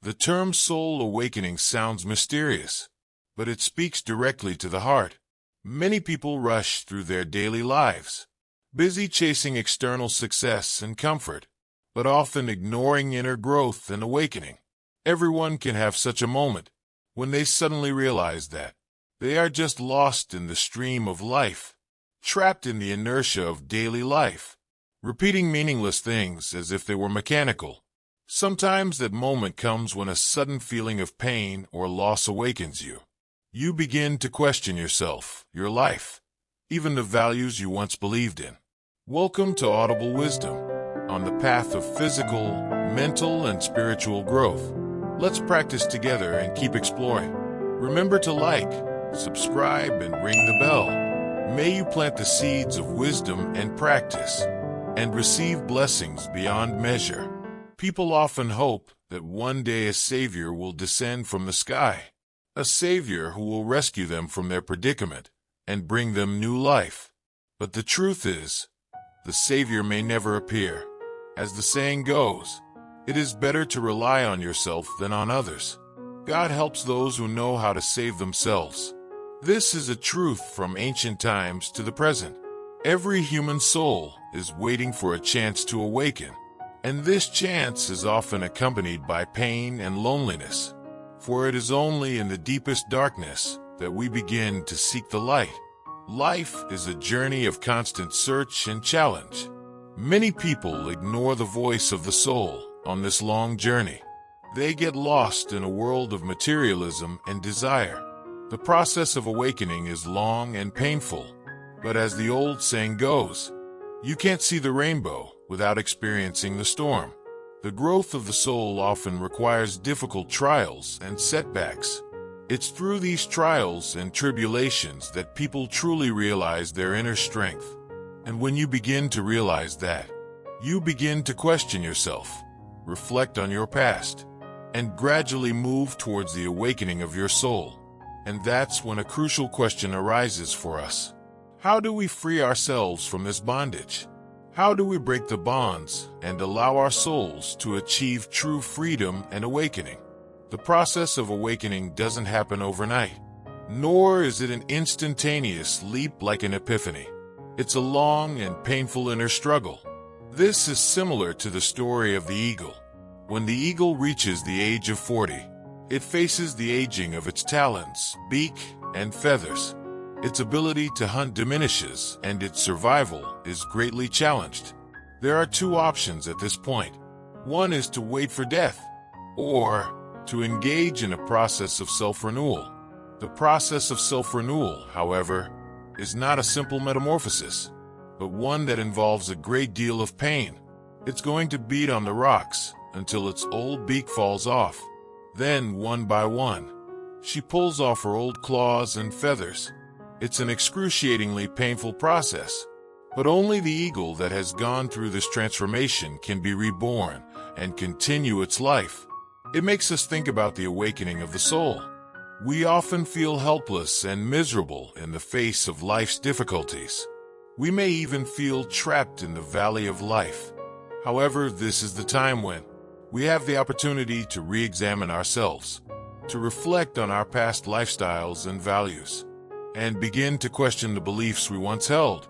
The term soul awakening sounds mysterious, but it speaks directly to the heart. Many people rush through their daily lives, busy chasing external success and comfort, but often ignoring inner growth and awakening. Everyone can have such a moment when they suddenly realize that they are just lost in the stream of life, trapped in the inertia of daily life, repeating meaningless things as if they were mechanical. Sometimes that moment comes when a sudden feeling of pain or loss awakens you. You begin to question yourself, your life, even the values you once believed in. Welcome to Audible Wisdom, on the path of physical, mental, and spiritual growth. Let's practice together and keep exploring. Remember to like, subscribe, and ring the bell. May you plant the seeds of wisdom and practice, and receive blessings beyond measure. People often hope that one day a savior will descend from the sky, a savior who will rescue them from their predicament and bring them new life. But the truth is, the savior may never appear. As the saying goes, it is better to rely on yourself than on others. God helps those who know how to save themselves. This is a truth from ancient times to the present. Every human soul is waiting for a chance to awaken, and this chance is often accompanied by pain and loneliness. For it is only in the deepest darkness that we begin to seek the light. Life is a journey of constant search and challenge. Many people ignore the voice of the soul on this long journey. They get lost in a world of materialism and desire. The process of awakening is long and painful, but as the old saying goes, you can't see the rainbow without experiencing the storm. The growth of the soul often requires difficult trials and setbacks. It's through these trials and tribulations that people truly realize their inner strength. And when you begin to realize that, you begin to question yourself, reflect on your past, and gradually move towards the awakening of your soul. And that's when a crucial question arises for us. How do we free ourselves from this bondage? How do we break the bonds and allow our souls to achieve true freedom and awakening? The process of awakening doesn't happen overnight, nor is it an instantaneous leap like an epiphany. It's a long and painful inner struggle. This is similar to the story of the eagle. When the eagle reaches the age of 40, it faces the aging of its talons, beak, and feathers. Its ability to hunt diminishes, and its survival is greatly challenged. There are two options at this point. One is to wait for death, or to engage in a process of self-renewal. The process of self-renewal, however, is not a simple metamorphosis, but one that involves a great deal of pain. It's going to beat on the rocks until its old beak falls off. Then, one by one, she pulls off her old claws and feathers. It's an excruciatingly painful process, but only the eagle that has gone through this transformation can be reborn and continue its life. It makes us think about the awakening of the soul. We often feel helpless and miserable in the face of life's difficulties. We may even feel trapped in the valley of life. However, this is the time when we have the opportunity to re-examine ourselves, to reflect on our past lifestyles and values, and begin to question the beliefs we once held.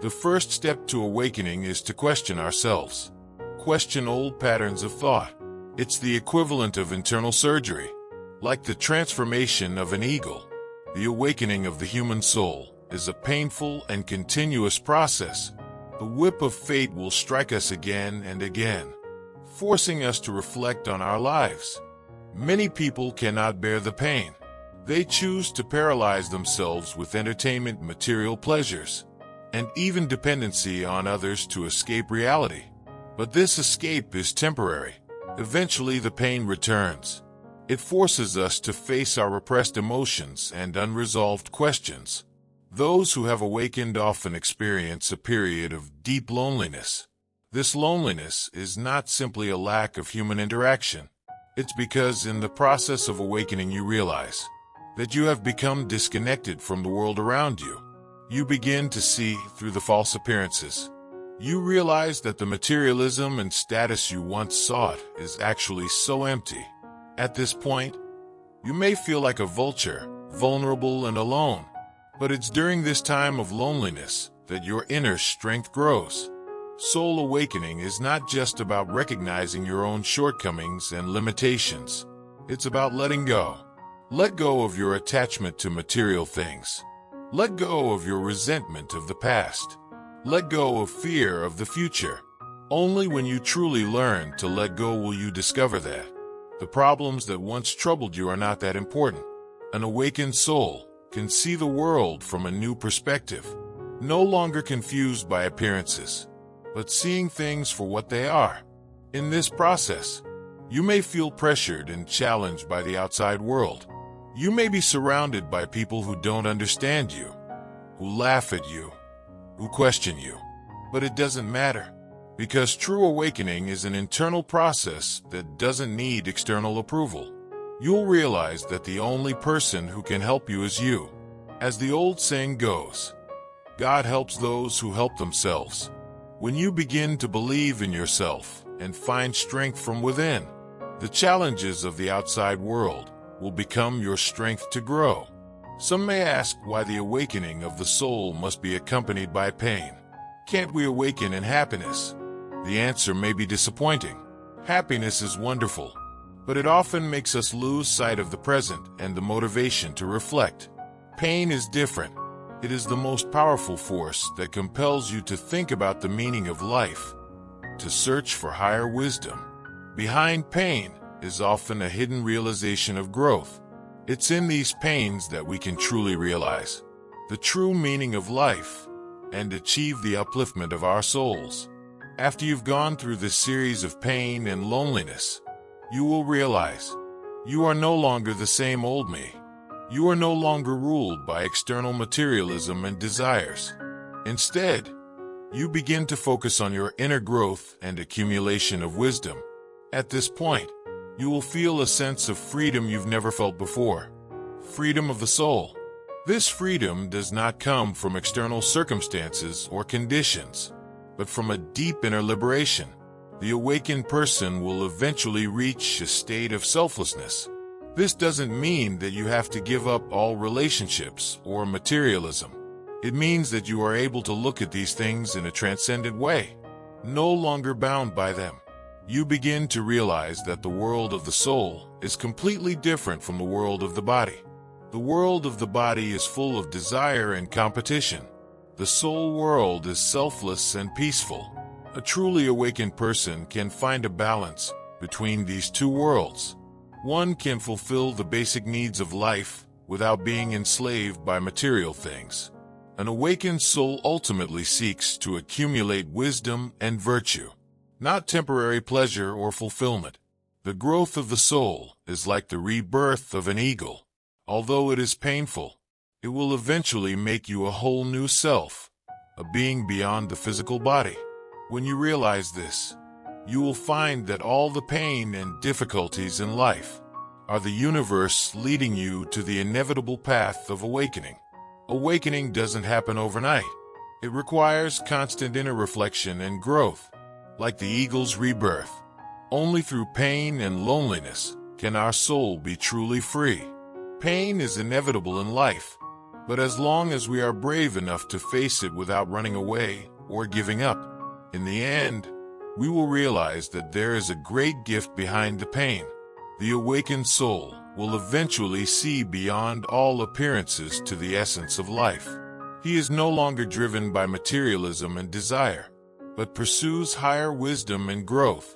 The first step to awakening is to question ourselves. Question old patterns of thought. It's the equivalent of internal surgery. Like the transformation of an eagle, the awakening of the human soul is a painful and continuous process. The whip of fate will strike us again and again, forcing us to reflect on our lives. Many people cannot bear the pain. They choose to paralyze themselves with entertainment, material pleasures, and even dependency on others to escape reality. But this escape is temporary. Eventually the pain returns. It forces us to face our repressed emotions and unresolved questions. Those who have awakened often experience a period of deep loneliness. This loneliness is not simply a lack of human interaction. It's because in the process of awakening you realize that you have become disconnected from the world around you. You begin to see through the false appearances. You realize that the materialism and status you once sought is actually so empty. At this point, you may feel like a vulture, vulnerable and alone, but it's during this time of loneliness that your inner strength grows. Soul awakening is not just about recognizing your own shortcomings and limitations. It's about letting go. Let go of your attachment to material things. Let go of your resentment of the past. Let go of fear of the future. Only when you truly learn to let go will you discover that the problems that once troubled you are not that important. An awakened soul can see the world from a new perspective, no longer confused by appearances, but seeing things for what they are. In this process, you may feel pressured and challenged by the outside world. You may be surrounded by people who don't understand you, who laugh at you, who question you. But it doesn't matter, because true awakening is an internal process that doesn't need external approval. You'll realize that the only person who can help you is you. As the old saying goes, God helps those who help themselves. When you begin to believe in yourself and find strength from within, the challenges of the outside world will become your strength to grow. Some may ask why the awakening of the soul must be accompanied by pain. Can't we awaken in happiness? The answer may be disappointing. Happiness is wonderful, but it often makes us lose sight of the present and the motivation to reflect. Pain is different. It is the most powerful force that compels you to think about the meaning of life, to search for higher wisdom. Behind pain is often a hidden realization of growth. It's in these pains that we can truly realize the true meaning of life and achieve the upliftment of our souls. After you've gone through this series of pain and loneliness, you will realize you are no longer the same old me. You are no longer ruled by external materialism and desires. Instead, you begin to focus on your inner growth and accumulation of wisdom. At this point, you will feel a sense of freedom you've never felt before. Freedom of the soul. This freedom does not come from external circumstances or conditions, but from a deep inner liberation. The awakened person will eventually reach a state of selflessness. This doesn't mean that you have to give up all relationships or materialism. It means that you are able to look at these things in a transcendent way, no longer bound by them. You begin to realize that the world of the soul is completely different from the world of the body. The world of the body is full of desire and competition. The soul world is selfless and peaceful. A truly awakened person can find a balance between these two worlds. One can fulfill the basic needs of life without being enslaved by material things. An awakened soul ultimately seeks to accumulate wisdom and virtue, not temporary pleasure or fulfillment. The growth of the soul is like the rebirth of an eagle. Although it is painful, it will eventually make you a whole new self, a being beyond the physical body. When you realize this, you will find that all the pain and difficulties in life are the universe leading you to the inevitable path of awakening. Awakening doesn't happen overnight. It requires constant inner reflection and growth. Like the eagle's rebirth, only through pain and loneliness can our soul be truly free. Pain is inevitable in life, but as long as we are brave enough to face it without running away or giving up, in the end, we will realize that there is a great gift behind the pain. The awakened soul will eventually see beyond all appearances to the essence of life. He is no longer driven by materialism and desire, but pursues higher wisdom and growth.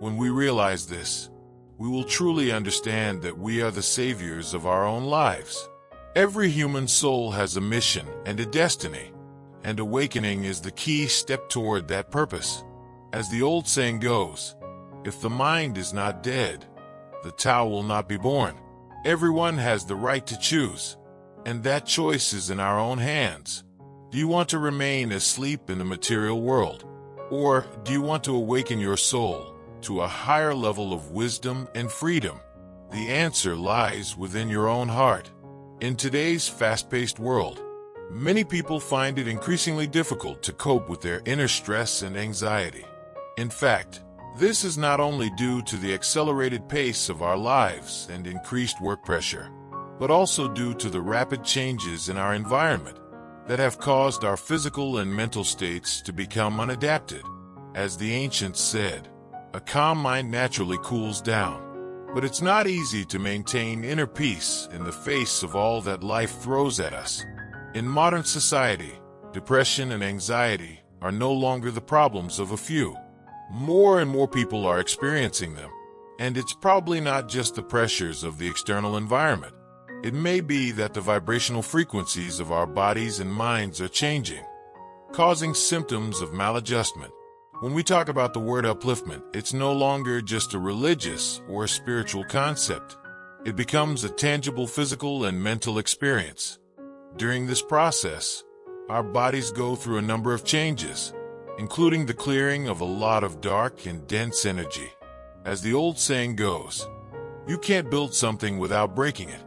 When we realize this, we will truly understand that we are the saviors of our own lives. Every human soul has a mission and a destiny, and awakening is the key step toward that purpose. As the old saying goes, if the mind is not dead, the Tao will not be born. Everyone has the right to choose, and that choice is in our own hands. Do you want to remain asleep in the material world? Or do you want to awaken your soul to a higher level of wisdom and freedom? The answer lies within your own heart. In today's fast-paced world, many people find it increasingly difficult to cope with their inner stress and anxiety. In fact, This is not only due to the accelerated pace of our lives and increased work pressure, but also due to the rapid changes in our environment that have caused our physical and mental states to become unadapted. As the ancients said, a calm mind naturally cools down. But it's not easy to maintain inner peace in the face of all that life throws at us. In modern society, depression and anxiety are no longer the problems of a few. More and more people are experiencing them, and it's probably not just the pressures of the external environment. It may be that the vibrational frequencies of our bodies and minds are changing, causing symptoms of maladjustment. When we talk about the word upliftment, it's no longer just a religious or a spiritual concept. It becomes a tangible physical and mental experience. During this process, our bodies go through a number of changes, including the clearing of a lot of dark and dense energy. As the old saying goes, you can't build something without breaking it.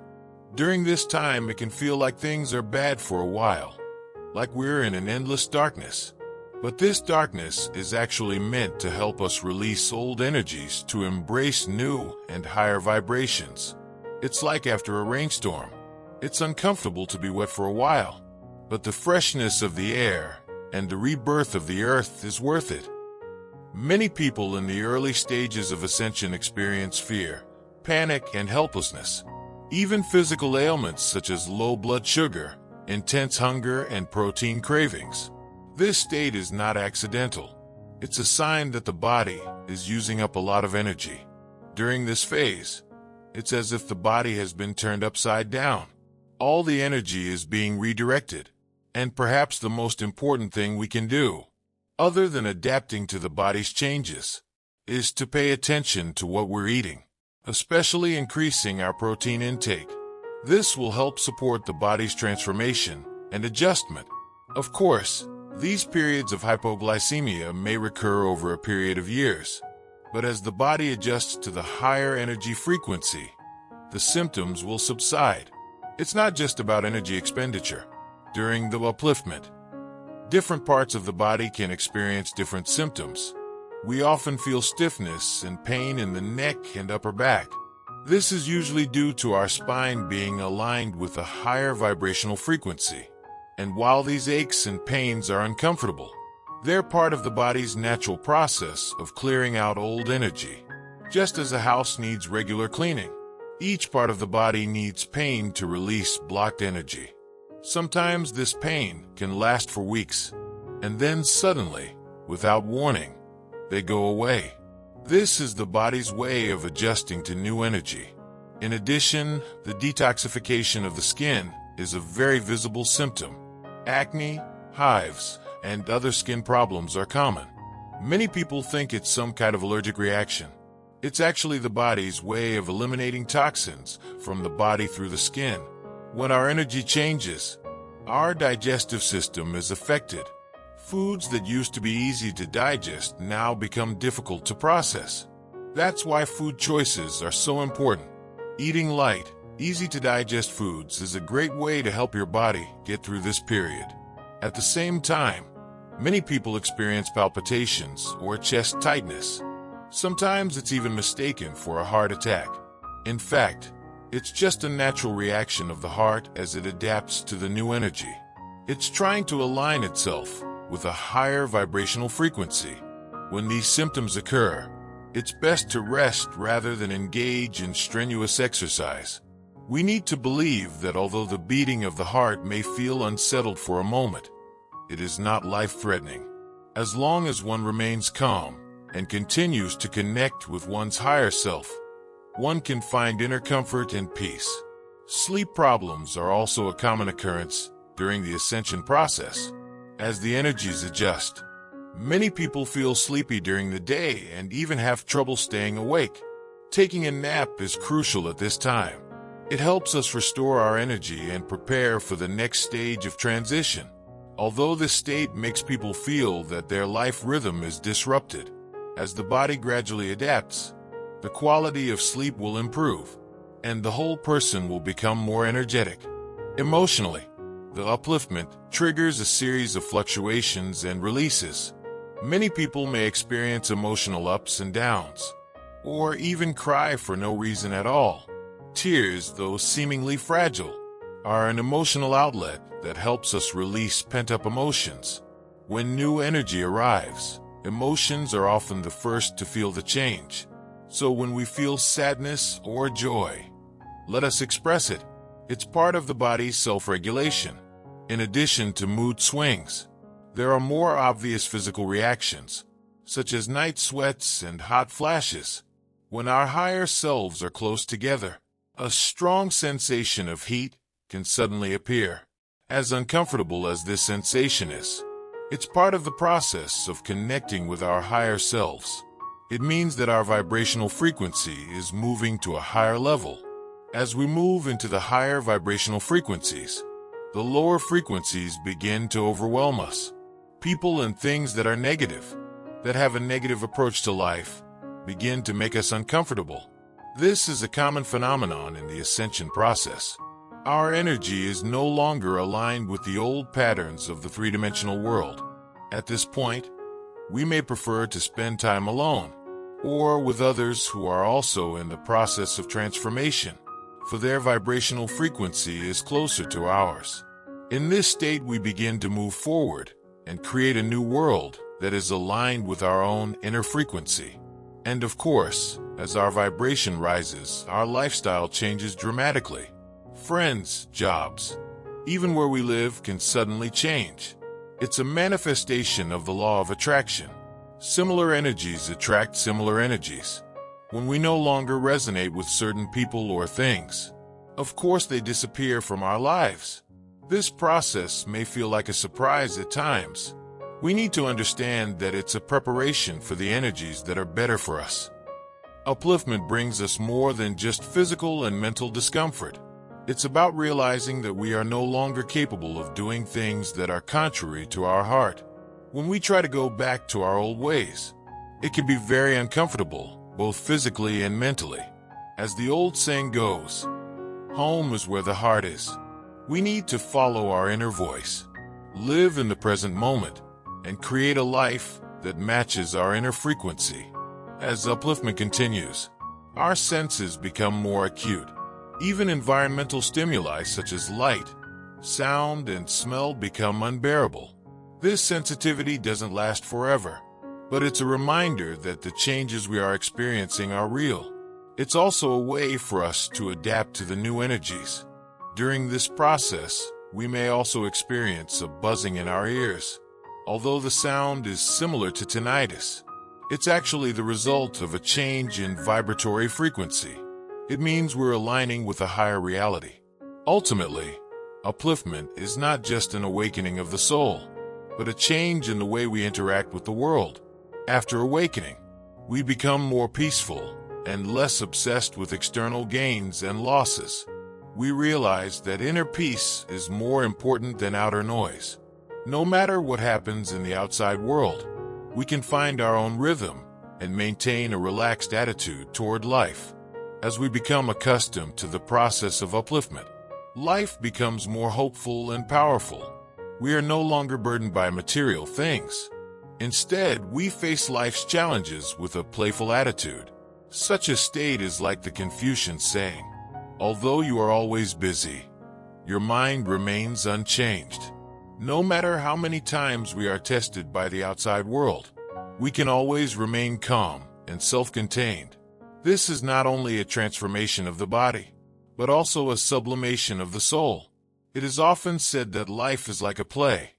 During this time, it can feel like things are bad for a while, like we're in an endless darkness. But this darkness is actually meant to help us release old energies to embrace new and higher vibrations. It's like after a rainstorm. It's uncomfortable to be wet for a while, but the freshness of the air and the rebirth of the earth is worth it. Many people in the early stages of ascension experience fear, panic, and helplessness. Even physical ailments such as low blood sugar, intense hunger, and protein cravings. This state is not accidental. It's a sign that the body is using up a lot of energy. During this phase, it's as if the body has been turned upside down. All the energy is being redirected. And perhaps the most important thing we can do, other than adapting to the body's changes, is to pay attention to what we're eating, especially increasing our protein intake. This will help support the body's transformation and adjustment. Of course, these periods of hypoglycemia may recur over a period of years, but as the body adjusts to the higher energy frequency, the symptoms will subside. It's not just about energy expenditure. During the upliftment, different parts of the body can experience different symptoms. We often feel stiffness and pain in the neck and upper back. This is usually due to our spine being aligned with a higher vibrational frequency. And while these aches and pains are uncomfortable, they're part of the body's natural process of clearing out old energy. Just as a house needs regular cleaning, each part of the body needs pain to release blocked energy. Sometimes this pain can last for weeks, and then suddenly, without warning, they go away. This is the body's way of adjusting to new energy. In addition, the detoxification of the skin is a very visible symptom. Acne, hives, and other skin problems are common. Many people think it's some kind of allergic reaction. It's actually the body's way of eliminating toxins from the body through the skin. When our energy changes, our digestive system is affected. Foods that used to be easy to digest now become difficult to process. That's why food choices are so important. Eating light, easy-to-digest foods is a great way to help your body get through this period. At the same time, many people experience palpitations or chest tightness. Sometimes it's even mistaken for a heart attack. In fact, it's just a natural reaction of the heart as it adapts to the new energy. It's trying to align itself with a higher vibrational frequency. When these symptoms occur, it's best to rest rather than engage in strenuous exercise. We need to believe that although the beating of the heart may feel unsettled for a moment, it is not life-threatening. As long as one remains calm and continues to connect with one's higher self, one can find inner comfort and peace. Sleep problems are also a common occurrence during the ascension process. As the energies adjust, many people feel sleepy during the day and even have trouble staying awake. Taking a nap is crucial at this time. It helps us restore our energy and prepare for the next stage of transition. Although this state makes people feel that their life rhythm is disrupted, as the body gradually adapts, the quality of sleep will improve, and the whole person will become more energetic. Emotionally, the upliftment triggers a series of fluctuations and releases. Many people may experience emotional ups and downs, or even cry for no reason at all. Tears, though seemingly fragile, are an emotional outlet that helps us release pent-up emotions. When new energy arrives, emotions are often the first to feel the change. So when we feel sadness or joy, let us express it. It's part of the body's self-regulation. In addition to mood swings, there are more obvious physical reactions, such as night sweats and hot flashes. When our higher selves are close together, a strong sensation of heat can suddenly appear. As uncomfortable as this sensation is, it's part of the process of connecting with our higher selves. It means that our vibrational frequency is moving to a higher level. As we move into the higher vibrational frequencies, the lower frequencies begin to overwhelm us. People and things that are negative, that have a negative approach to life, begin to make us uncomfortable. This is a common phenomenon in the ascension process. Our energy is no longer aligned with the old patterns of the three-dimensional world. At this point, we may prefer to spend time alone, or with others who are also in the process of transformation, for their vibrational frequency is closer to ours. In this state, we begin to move forward and create a new world that is aligned with our own inner frequency. And of course, as our vibration rises, our lifestyle changes dramatically. Friends, jobs, even where we live can suddenly change. It's a manifestation of the law of attraction. Similar energies attract similar energies. When we no longer resonate with certain people or things, of course they disappear from our lives. This process may feel like a surprise at times. We need to understand that it's a preparation for the energies that are better for us. Upliftment brings us more than just physical and mental discomfort. It's about realizing that we are no longer capable of doing things that are contrary to our heart. When we try to go back to our old ways, it can be very uncomfortable, both physically and mentally. As the old saying goes, home is where the heart is. We need to follow our inner voice, live in the present moment, and create a life that matches our inner frequency. As upliftment continues, our senses become more acute. Even environmental stimuli such as light, sound, and smell become unbearable. This sensitivity doesn't last forever, but it's a reminder that the changes we are experiencing are real. It's also a way for us to adapt to the new energies. During this process, we may also experience a buzzing in our ears. Although the sound is similar to tinnitus, it's actually the result of a change in vibratory frequency. It means we're aligning with a higher reality. Ultimately, upliftment is not just an awakening of the soul, but a change in the way we interact with the world. After awakening, we become more peaceful and less obsessed with external gains and losses. We realize that inner peace is more important than outer noise. No matter what happens in the outside world, we can find our own rhythm and maintain a relaxed attitude toward life. As we become accustomed to the process of upliftment, life becomes more hopeful and powerful. We are no longer burdened by material things. Instead, we face life's challenges with a playful attitude. Such a state is like the Confucian saying, "Although you are always busy, your mind remains unchanged." No matter how many times we are tested by the outside world, we can always remain calm and self-contained. This is not only a transformation of the body, but also a sublimation of the soul. It is often said that life is like a play,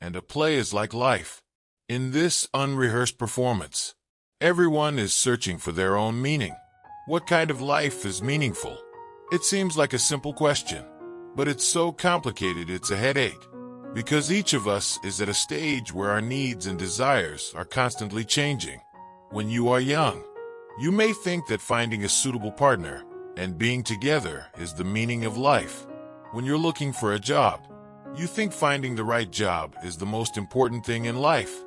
and a play is like life. In this unrehearsed performance, everyone is searching for their own meaning. What kind of life is meaningful? It seems like a simple question, but it's so complicated it's a headache. Because each of us is at a stage where our needs and desires are constantly changing. When you are young, you may think that finding a suitable partner and being together is the meaning of life. When you're looking for a job, you think finding the right job is the most important thing in life.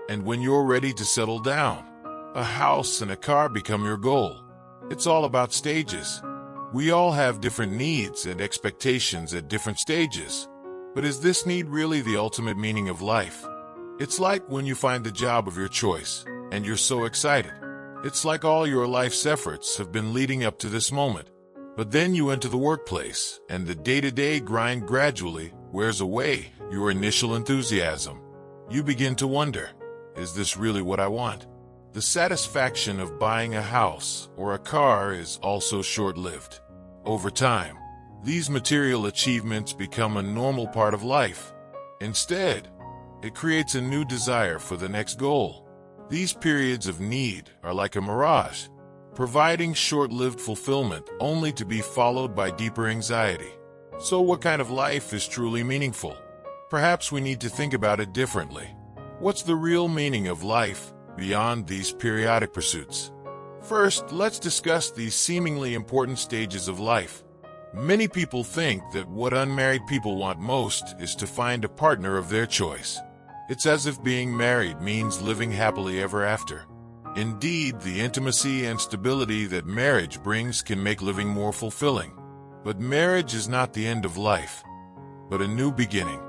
And when you're ready to settle down, a house and a car become your goal. It's all about stages. We all have different needs and expectations at different stages. But is this need really the ultimate meaning of life? It's like when you find the job of your choice, and you're so excited. It's like all your life's efforts have been leading up to this moment. But then you enter the workplace, and the day-to-day grind gradually wears away your initial enthusiasm. You begin to wonder, is this really what I want? The satisfaction of buying a house or a car is also short-lived. Over time, these material achievements become a normal part of life. Instead, it creates a new desire for the next goal. These periods of need are like a mirage, providing short-lived fulfillment only to be followed by deeper anxiety. So what kind of life is truly meaningful? Perhaps we need to think about it differently. What's the real meaning of life beyond these periodic pursuits? First, let's discuss these seemingly important stages of life. Many people think that what unmarried people want most is to find a partner of their choice. It's as if being married means living happily ever after. Indeed, the intimacy and stability that marriage brings can make living more fulfilling. But marriage is not the end of life, but a new beginning.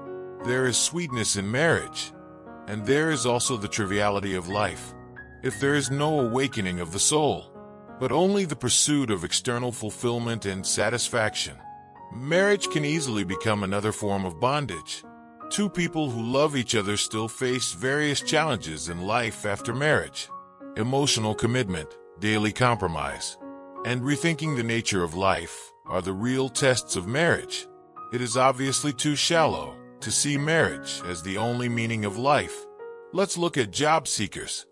There is sweetness in marriage, and there is also the triviality of life. If there is no awakening of the soul, but only the pursuit of external fulfillment and satisfaction, marriage can easily become another form of bondage. Two people who love each other still face various challenges in life after marriage. Emotional commitment, daily compromise, and rethinking the nature of life are the real tests of marriage. It is obviously too shallow to see marriage as the only meaning of life. Let's look at job seekers.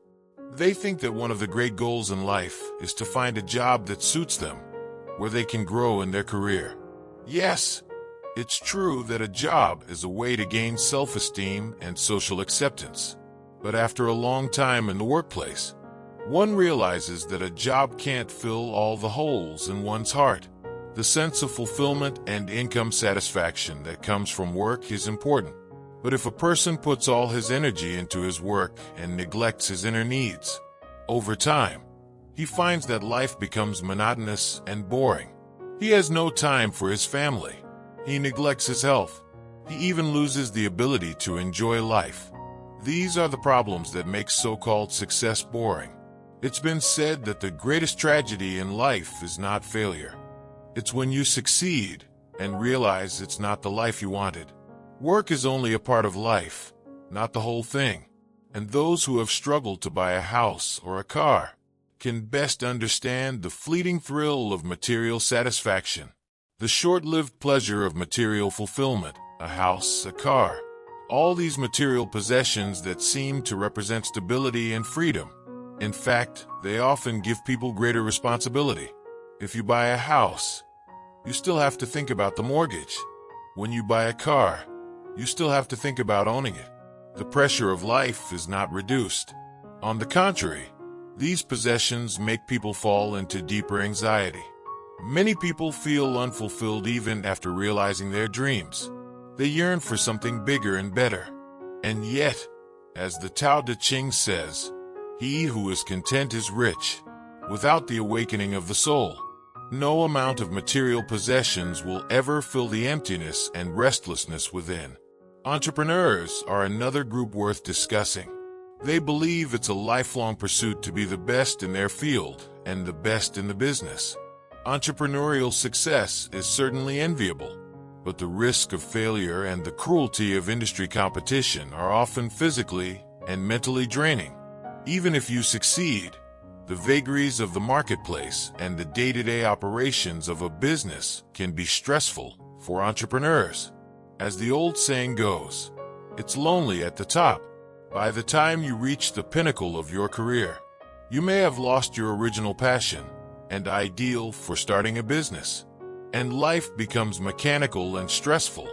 They think that one of the great goals in life is to find a job that suits them, where they can grow in their career. Yes, it's true that a job is a way to gain self-esteem and social acceptance. But after a long time in the workplace, one realizes that a job can't fill all the holes in one's heart. The sense of fulfillment and income satisfaction that comes from work is important. But if a person puts all his energy into his work and neglects his inner needs, over time, he finds that life becomes monotonous and boring. He has no time for his family. He neglects his health. He even loses the ability to enjoy life. These are the problems that make so-called success boring. It's been said that the greatest tragedy in life is not failure. It's when you succeed and realize it's not the life you wanted. Work is only a part of life, not the whole thing. And those who have struggled to buy a house or a car can best understand the fleeting thrill of material satisfaction, the short-lived pleasure of material fulfillment, a house, a car, all these material possessions that seem to represent stability and freedom. In fact, they often give people greater responsibility. If you buy a house, you still have to think about the mortgage. When you buy a car, you still have to think about owning it. The pressure of life is not reduced. On the contrary, these possessions make people fall into deeper anxiety. Many people feel unfulfilled even after realizing their dreams. They yearn for something bigger and better. And yet, as the Tao Te Ching says, he who is content is rich. Without the awakening of the soul, no amount of material possessions will ever fill the emptiness and restlessness within. Entrepreneurs are another group worth discussing. They believe it's a lifelong pursuit to be the best in their field and the best in the business. Entrepreneurial success is certainly enviable, but the risk of failure and the cruelty of industry competition are often physically and mentally draining. Even if you succeed, the vagaries of the marketplace and the day-to-day operations of a business can be stressful for entrepreneurs. As the old saying goes, it's lonely at the top. By the time you reach the pinnacle of your career, you may have lost your original passion and ideal for starting a business, and life becomes mechanical and stressful.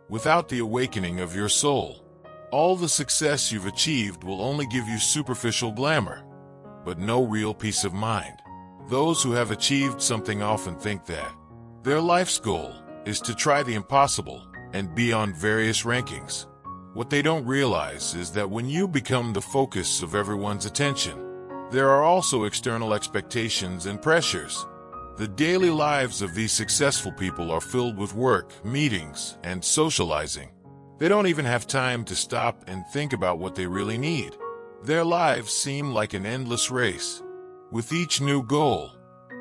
Without the awakening of your soul, all the success you've achieved will only give you superficial glamour, but no real peace of mind. Those who have achieved something often think that their life's goal is to try the impossible and be on various rankings. What they don't realize is that when you become the focus of everyone's attention, there are also external expectations and pressures. The daily lives of these successful people are filled with work, meetings, and socializing. They don't even have time to stop and think about what they really need. Their lives seem like an endless race. With each new goal,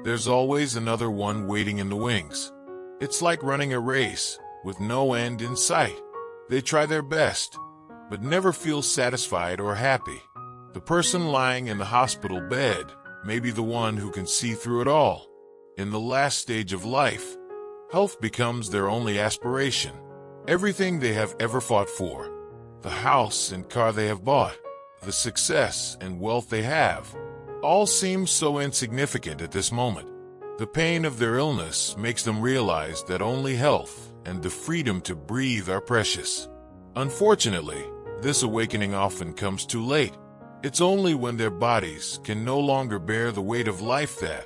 there's always another one waiting in the wings. It's like running a race with no end in sight. They try their best, but never feel satisfied or happy. The person lying in the hospital bed may be the one who can see through it all. In the last stage of life, health becomes their only aspiration. Everything they have ever fought for, the house and car they have bought, the success and wealth they have, all seem so insignificant at this moment. The pain of their illness makes them realize that only health and the freedom to breathe are precious. Unfortunately, this awakening often comes too late. It's only when their bodies can no longer bear the weight of life that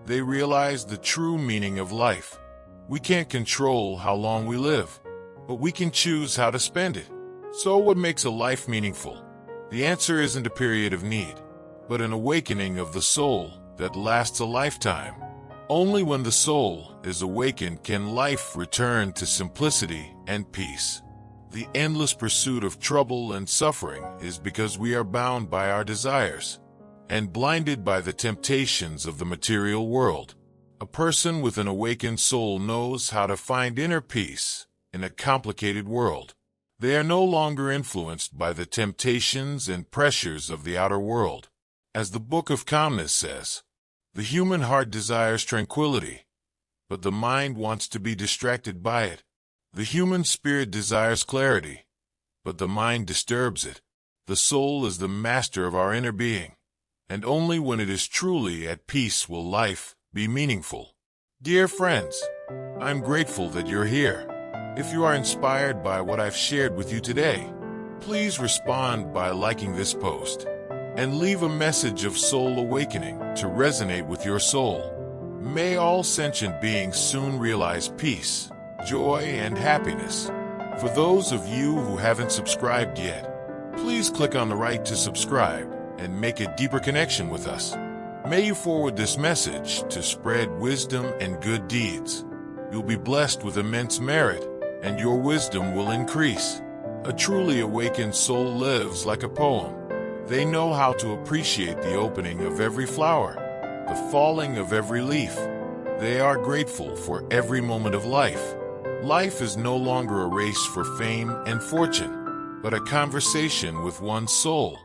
they realize the true meaning of life. We can't control how long we live, but we can choose how to spend it. So what makes a life meaningful? The answer isn't a period of need, but an awakening of the soul that lasts a lifetime. Only when the soul is awakened can life return to simplicity and peace. The endless pursuit of trouble and suffering is because we are bound by our desires and blinded by the temptations of the material world. A person with an awakened soul knows how to find inner peace in a complicated world. They are no longer influenced by the temptations and pressures of the outer world. As the Book of Calmness says, the human heart desires tranquility, but the mind wants to be distracted by it. The human spirit desires clarity, but the mind disturbs it. The soul is the master of our inner being, and only when it is truly at peace will life be meaningful. Dear friends, I'm grateful that you're here. If you are inspired by what I've shared with you today, please respond by liking this post and leave a message of soul awakening to resonate with your soul. May all sentient beings soon realize peace, joy, and happiness. For those of you who haven't subscribed yet, please click on the right to subscribe and make a deeper connection with us. May you forward this message to spread wisdom and good deeds. You'll be blessed with immense merit, and your wisdom will increase. A truly awakened soul lives like a poem. They know how to appreciate the opening of every flower, the falling of every leaf. They are grateful for every moment of life. Life is no longer a race for fame and fortune, but a conversation with one's soul.